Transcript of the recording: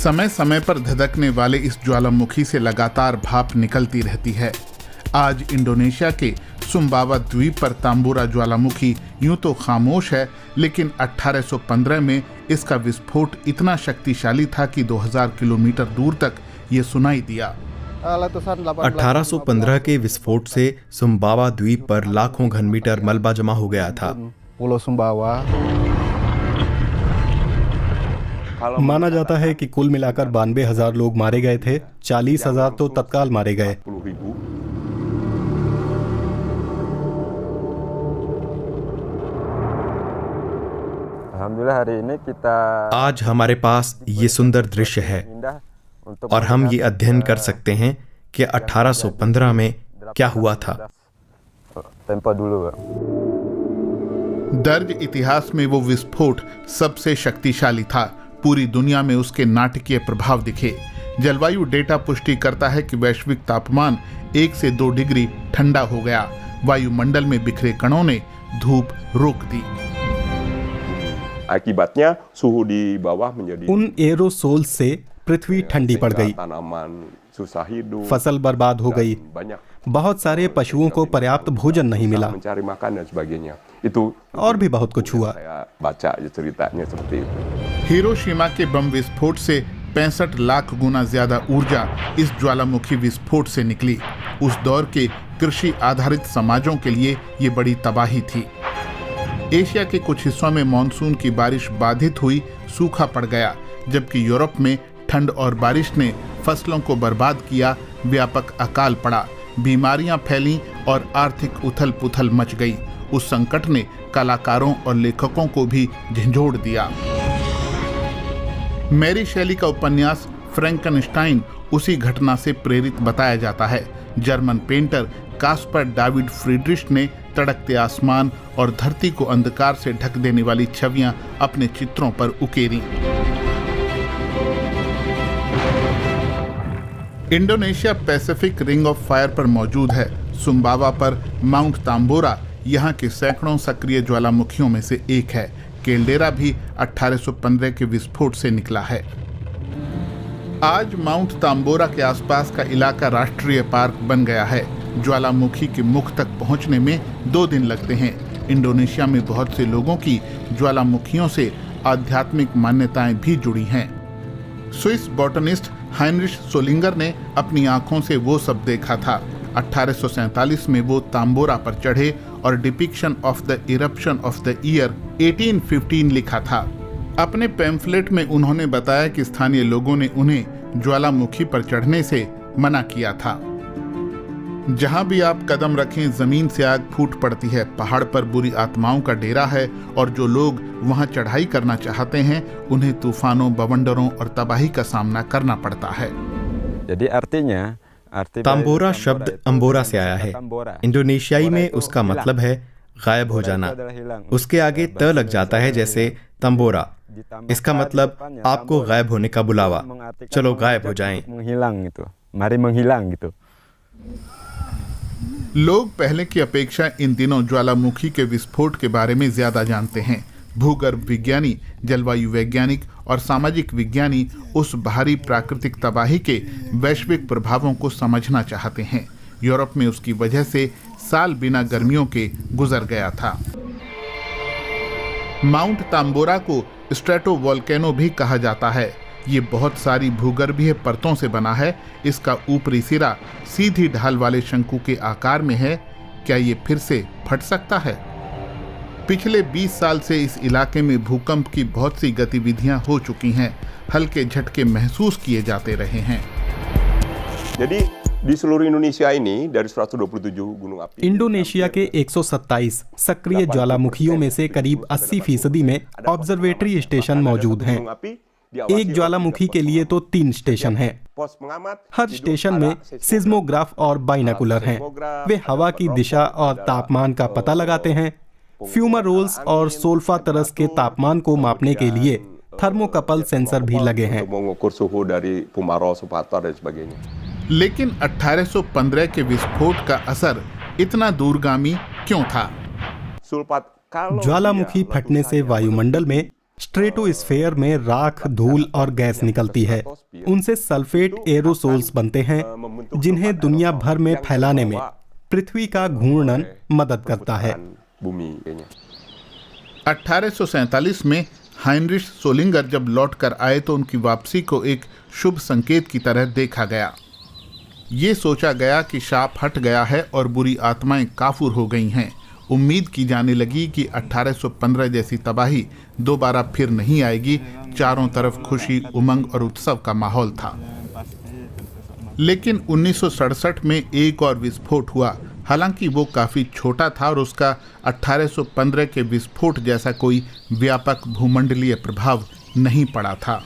समय समय पर धधकने वाले इस ज्वालामुखी से लगातार भाप निकलती रहती है। आज इंडोनेशिया के सुम्बावा द्वीप पर तांबूरा ज्वालामुखी यूं तो खामोश है, लेकिन 1815 में इसका विस्फोट इतना शक्तिशाली था कि 2000 किलोमीटर दूर तक ये सुनाई दिया। 1815 के विस्फोट से सुम्बावा द्वीप पर लाखों घन मीटर मलबा जमा हो गया था। माना जाता है कि कुल मिलाकर 92,000 लोग मारे गए थे। 40,000 तो तत्काल मारे गए। आज हमारे पास ये सुंदर दृश्य है और हम ये अध्ययन कर सकते हैं कि 1815 में क्या हुआ था। दर्ज इतिहास में वो विस्फोट सबसे शक्तिशाली था। पूरी दुनिया में उसके नाटकीय प्रभाव दिखे। जलवायु डेटा पुष्टि करता है कि वैश्विक तापमान 1 से 2 डिग्री ठंडा हो गया। वायुमंडल में बिखरे कणों ने धूप रोक दी। उन एरोसोल से पृथ्वी ठंडी पड़ गई, फसल बर्बाद हो गई, बहुत सारे पशुओं को पर्याप्त भोजन नहीं मिला और भी बहुत कुछ हुआ। हिरोशिमा के बम विस्फोट से 65 लाख गुना ज्यादा ऊर्जा इस ज्वालामुखी विस्फोट से निकली। उस दौर के कृषि आधारित समाजों के लिए ये बड़ी तबाही थी। एशिया के कुछ हिस्सों में मानसून की बारिश बाधित हुई, सूखा पड़ गया, जबकि यूरोप में ठंड और बारिश ने फसलों को बर्बाद किया। व्यापक अकाल पड़ा, बीमारियां फैलीं और आर्थिक उथल पुथल मच गई। उस संकट ने कलाकारों और लेखकों को भी झंझोड़ दिया। मैरी शेली का उपन्यास फ्रैंकनस्टाइन उसी घटना से प्रेरित बताया जाता है। जर्मन पेंटर कास्पर डाविड फ्रीड्रिश ने तड़कते आसमान और धरती को अंधकार से ढक देने वाली छवियां अपने चित्रों पर उकेरी। Indonesia Pacific Ring of Fire पर मौजूद है। सुम्बावा पर माउंट तांबोरा यहाँ के सैकड़ों सक्रिय ज्वालामुखियों में से एक है। केल्डेरा भी 1815 के विस्फोट से निकला है। आज माउंट तांबोरा के आसपास का इलाका राष्ट्रीय पार्क बन गया है। ज्वालामुखी के मुख तक पहुंचने में 2 दिन लगते हैं। इंडोनेशिया में बहुत से लोगों की ज्वालामुखियों से आध्यात्मिक मान्यताएं भी जुड़ी हैं। स्विस बॉटनिस्ट हाइनरिश सोलिंगर ने अपनी आंखों से वो सब देखा था। 1847 में वो तांबोरा पर चढ़े और depiction of the eruption of the year 1815 लिखा था। अपने पैम्फलेट में उन्होंने बताया कि स्थानीय लोगों ने उन्हें ज्वालामुखी पर चढ़ने से मना किया था। जहां भी आप कदम रखें जमीन से आग फूट पड़ती है। पहाड़ पर बुरी आत्माओं का डेरा है और जो लोग वहां चढ़ाई करना चाहते हैं उन्हें तूफानों, बवंडरों और तबाही का सामना करना पड़ता है। तांबोरा शब्द अंबोरा से आया है। इंडोनेशियाई में उसका मतलब है गायब हो जाना। उसके आगे त लग जाता है, जैसे तंबोरा। इसका मतलब आपको गायब होने का बुलावा, चलो गायब हो जाएं। लोग पहले की अपेक्षा इन दिनों ज्वालामुखी के विस्फोट के बारे में ज्यादा जानते हैं। भूगर्भ विज्ञानी, जलवायु वैज्ञानिक और सामाजिक विज्ञानी उस भारी प्राकृतिक तबाही के वैश्विक प्रभावों को समझना चाहते हैं। यूरोप में उसकी वजह से साल बिना गर्मियों के गुजर गया था। माउंट तांबोरा को स्ट्रेटोवोल्केनो भी कहा जाता है। ये बहुत सारी भूगर्भीय परतों से बना है। इसका ऊपरी सिरा सीधी ढाल वाले शंकु के आकार में है। क्या ये फिर से फट सकता है? पिछले 20 साल से इस इलाके में भूकंप की बहुत सी गतिविधियां हो चुकी हैं। हल्के झटके महसूस किए जाते रहे हैं। इंडोनेशिया के 127 सक्रिय ज्वालामुखियों में से करीब 80% में ऑब्जर्वेटरी स्टेशन मौजूद हैं। एक ज्वालामुखी के लिए तो 3 स्टेशन हैं। हर स्टेशन में सिस्मोग्राफ और बाइनोकुलर हैं। वे हवा की दिशा और तापमान का पता लगाते हैं। फ्यूमारोल्स और सोल्फातरस के तापमान को मापने के लिए थर्मोकपल सेंसर भी लगे हैं। लेकिन 1815 के विस्फोट का असर इतना दूरगामी क्यों था? ज्वालामुखी फटने से वायुमंडल में स्ट्रेटोस्फेयर में राख, धूल और गैस निकलती है। उनसे सल्फेट एरोसोल्स बनते हैं, जिन्हें दुनिया भर में फैलाने में पृथ्वी का घूर्णन मदद करता है। 1847 में हाइनरिश सोलिंगर जब लौटकर आए तो उनकी वापसी को एक शुभ संकेत की तरह देखा गया। ये सोचा गया कि शाप हट गया है और बुरी आत्माएं काफूर हो गई हैं। उम्मीद की जाने लगी कि 1815 जैसी तबाही दोबारा फिर नहीं आएगी। चारों तरफ खुशी, उमंग और उत्सव का माहौल था। लेकिन 1967 में एक और विस्फोट हुआ। हालांकि वो काफ़ी छोटा था और उसका 1815 के विस्फोट जैसा कोई व्यापक भूमंडलीय प्रभाव नहीं पड़ा था।